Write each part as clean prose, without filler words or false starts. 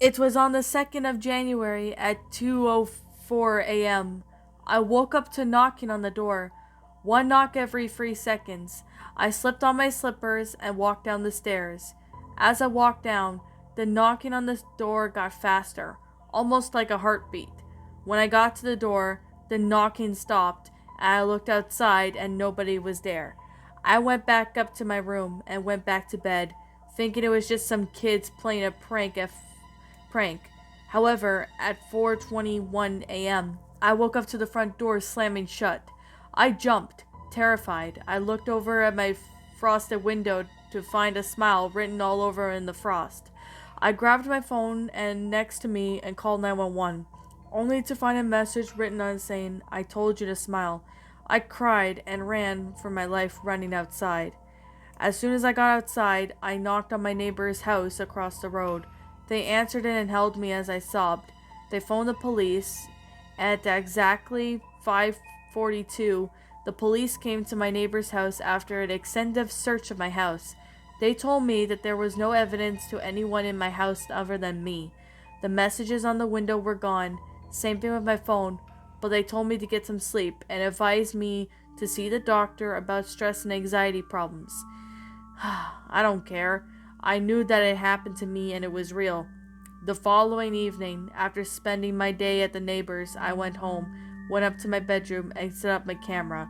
It was on the 2nd of January at 2:04 a.m. I woke up to knocking on the door. One knock every 3 seconds. I slipped on my slippers and walked down the stairs. As I walked down, the knocking on the door got faster, almost like a heartbeat. When I got to the door, the knocking stopped, and I looked outside and nobody was there. I went back up to my room and went back to bed, thinking it was just some kids playing a prank. However, at 4:21 a.m., I woke up to the front door slamming shut. I jumped, terrified. I looked over at my frosted window to find a smile written all over in the frost. I grabbed my phone and next to me and called 911, only to find a message written on saying, "I told you to smile." I cried and ran for my life running outside. As soon as I got outside, I knocked on my neighbor's house across the road. They answered it and held me as I sobbed. They phoned the police. At exactly 5:42, the police came to my neighbor's house after an extensive search of my house. They told me that there was no evidence to anyone in my house other than me. The messages on the window were gone, same thing with my phone, but they told me to get some sleep and advised me to see the doctor about stress and anxiety problems. I don't care. I knew that it happened to me and it was real. The following evening, after spending my day at the neighbor's, I went home, went up to my bedroom, and set up my camera.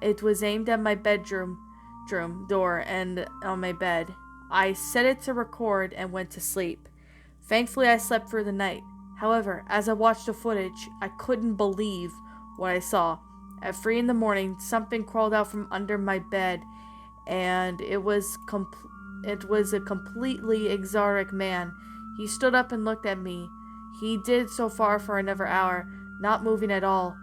It was aimed at my bedroom door and on my bed. I set it to record and went to sleep. Thankfully, I slept through the night. However, as I watched the footage, I couldn't believe what I saw. At 3 in the morning, something crawled out from under my bed, and it was a completely exotic man. He stood up and looked at me. He did so far for another hour, not moving at all.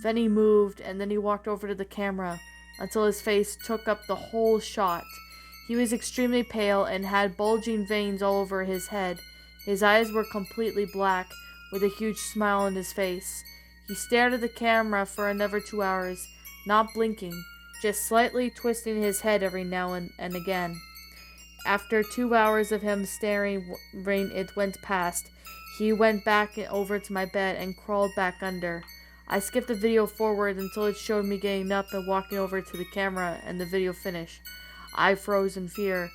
Then he moved, and then he walked over to the camera until his face took up the whole shot. He was extremely pale and had bulging veins all over his head. His eyes were completely black, with a huge smile on his face. He stared at the camera for another 2 hours, not blinking, just slightly twisting his head every now and again. After 2 hours of him staring, it went past. He went back over to my bed and crawled back under. I skipped the video forward until it showed me getting up and walking over to the camera and the video finished. I froze in fear.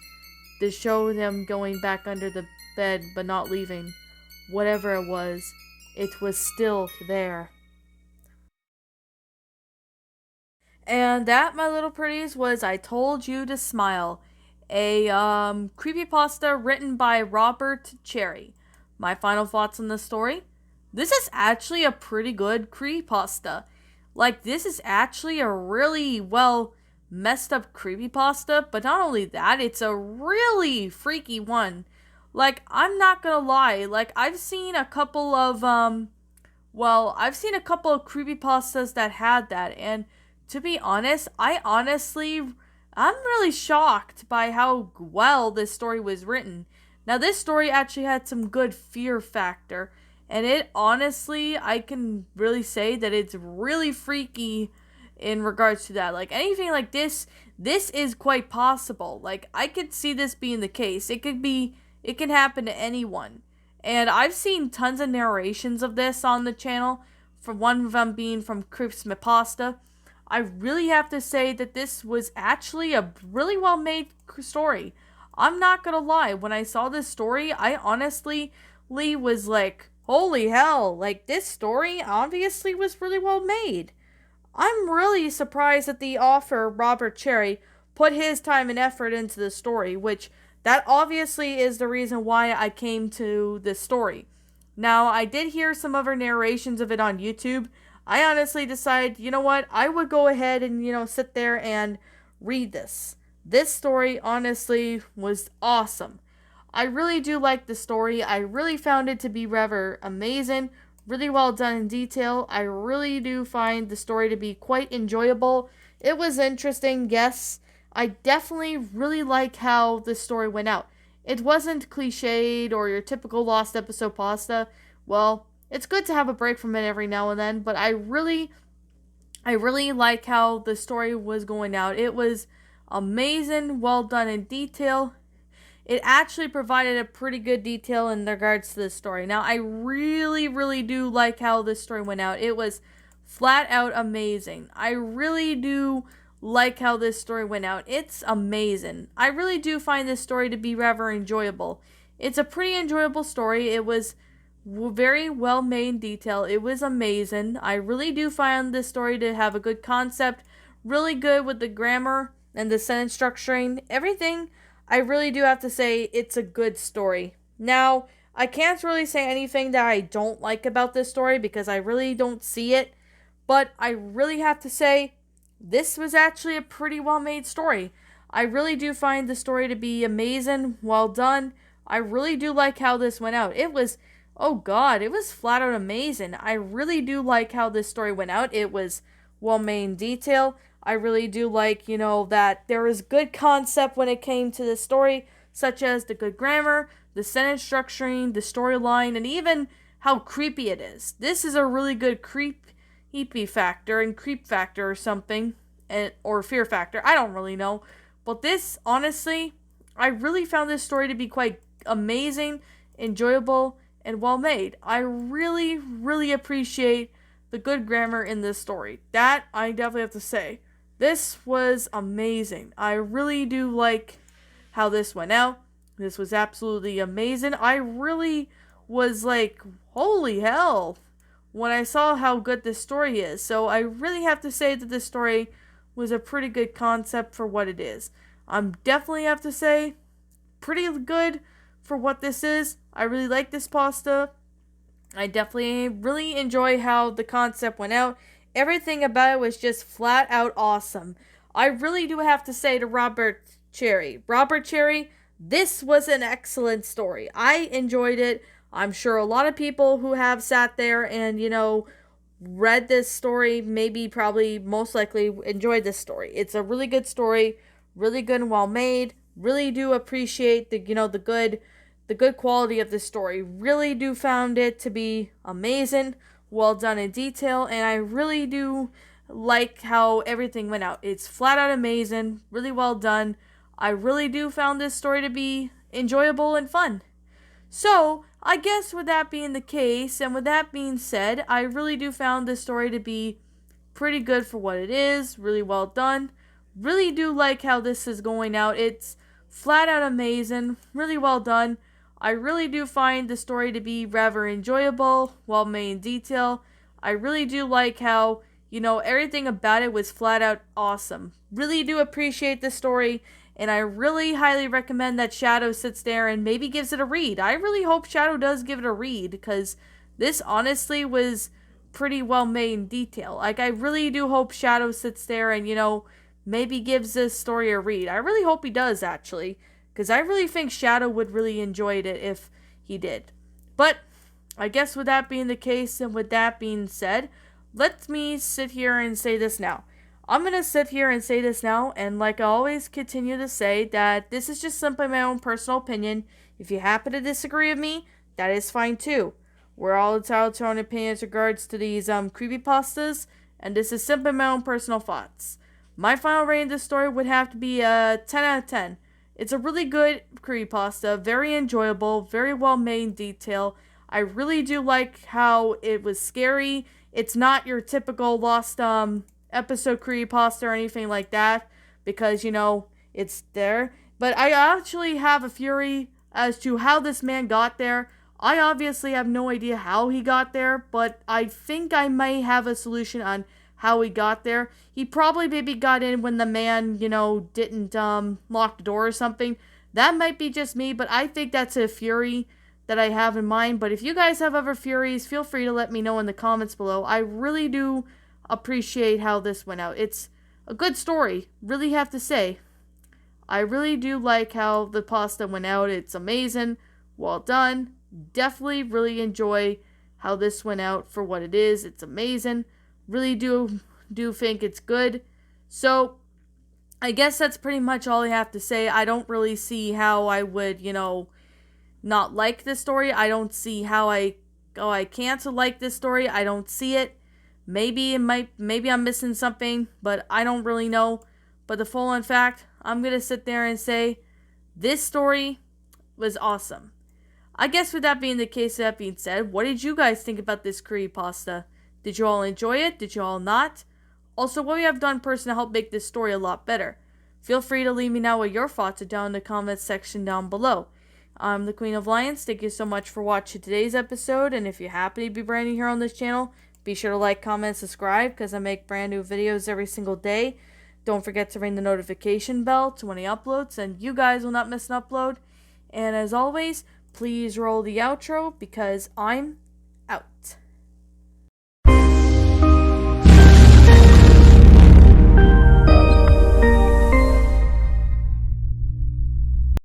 This showed him going back under the bed but not leaving. Whatever it was still there. And that, my little pretties, was I Told You to Smile, a creepypasta written by Robert Cherry. My final thoughts on the story? This is actually a pretty good creepypasta. Like, this is actually a really well messed up creepypasta, but not only that, it's a really freaky one. Like, I'm not gonna lie, like, I've seen a couple of creepypastas that had that, and to be honest, I'm really shocked by how well this story was written. Now, this story actually had some good fear factor, and it honestly, I can really say that it's really freaky in regards to that. Like, anything like this is quite possible. Like, I could see this being the case. It can happen to anyone. And I've seen tons of narrations of this on the channel, from one of them being from Creepsmapasta. I really have to say that this was actually a really well made story. I'm not gonna lie, when I saw this story, I honestly was like, holy hell, like, this story obviously was really well made. I'm really surprised that the author, Robert Cherry, put his time and effort into the story, which that obviously is the reason why I came to this story. Now, I did hear some other narrations of it on YouTube. I honestly decided, you know what, I would go ahead and, sit there and read this. This story, honestly, was awesome. I really do like the story. I really found it to be rather amazing, really well done in detail. I really do find the story to be quite enjoyable. It was interesting, yes. I definitely really like how the story went out. It wasn't cliched or your typical Lost episode pasta. Well, it's good to have a break from it every now and then, but I really like how the story was going out. It was amazing, well done in detail. it actually provided a pretty good detail in regards to this story. Now, I really, really do like how this story went out. It was flat out amazing. I really do like how this story went out. It's amazing. I really do find this story to be rather enjoyable. It's a pretty enjoyable story. It was very well made in detail. It was amazing. I really do find this story to have a good concept, really good with the grammar and the sentence structuring. Everything, I really do have to say it's a good story. Now, I can't really say anything that I don't like about this story because I really don't see it, but I really have to say this was actually a pretty well made story. I really do find the story to be amazing, well done. I really do like how this went out. It was, oh god, it was flat out amazing. I really do like how this story went out. It was well made in detail. I really do like, that there is good concept when it came to the story, such as the good grammar, the sentence structuring, the storyline, and even how creepy it is. This is a really good creepy factor and creep factor or something, or fear factor. I don't really know. But this, honestly, I really found this story to be quite amazing, enjoyable, and well made. I really, really appreciate the good grammar in this story. That I definitely have to say. This was amazing. I really do like how this went out. This was absolutely amazing. I really was like, holy hell, when I saw how good this story is. So I really have to say that this story was a pretty good concept for what it is. I'm definitely have to say pretty good for what this is. I really like this pasta. I definitely really enjoy how the concept went out. Everything about it was just flat out awesome. I really do have to say to Robert Cherry, this was an excellent story. I enjoyed it. I'm sure a lot of people who have sat there and, read this story, maybe probably most likely enjoyed this story. It's a really good story, really good and well made. Really do appreciate the good quality of this story. Really do found it to be amazing, well done in detail, and I really do like how everything went out. It's flat out amazing, really well done. I really do found this story to be enjoyable and fun. So, I guess with that being the case, and with that being said, I really do found this story to be pretty good for what it is, really well done. Really do like how this is going out. It's flat out amazing, really well done. I really do find the story to be rather enjoyable, well made in detail. I really do like how, everything about it was flat out awesome. Really do appreciate the story, and I really highly recommend that Shadow sits there and maybe gives it a read. I really hope Shadow does give it a read, because this honestly was pretty well made in detail. Like, I really do hope Shadow sits there and, maybe gives this story a read. I really hope he does, actually, because I really think Shadow would really enjoy it if he did. But I guess with that being the case, and with that being said, let me sit here and say this now. I'm going to sit here and say this now, and like I always continue to say, that this is just simply my own personal opinion. If you happen to disagree with me, that is fine too. We're all entitled to our own opinions in regards to these creepypastas, and this is simply my own personal thoughts. My final rating of this story would have to be a 10 out of 10. It's a really good creepypasta, very enjoyable, very well made in detail. I really do like how it was scary. It's not your typical Lost episode creepypasta or anything like that, because, it's there. But I actually have a theory as to how this man got there. I obviously have no idea how he got there, but I think I may have a solution on how he got there. He probably maybe got in when the man, didn't lock the door or something. That might be just me, but I think that's a theory that I have in mind. But if you guys have other theories, feel free to let me know in the comments below. I really do appreciate how this went out. It's a good story, really have to say. I really do like how the pasta went out. It's amazing, well done. Definitely really enjoy how this went out for what it is. It's amazing. Really do think it's good. So, I guess that's pretty much all I have to say. I don't really see how I would, not like this story. I don't see how I can't like this story. I don't see it. Maybe I'm missing something, but I don't really know. But the full on fact, I'm going to sit there and say this story was awesome. I guess with that being the case, that being said, what did you guys think about this creepypasta? Did you all enjoy it? Did you all not? Also, what you have done person to help make this story a lot better? Feel free to leave me know what your thoughts are down in the comments section down below. I'm the Queen of Lions. Thank you so much for watching today's episode, and if you happen to be brand new here on this channel, be sure to like, comment, subscribe, because I make brand new videos every single day. Don't forget to ring the notification bell to when I upload, and you guys will not miss an upload. And as always, please roll the outro, because I'm out.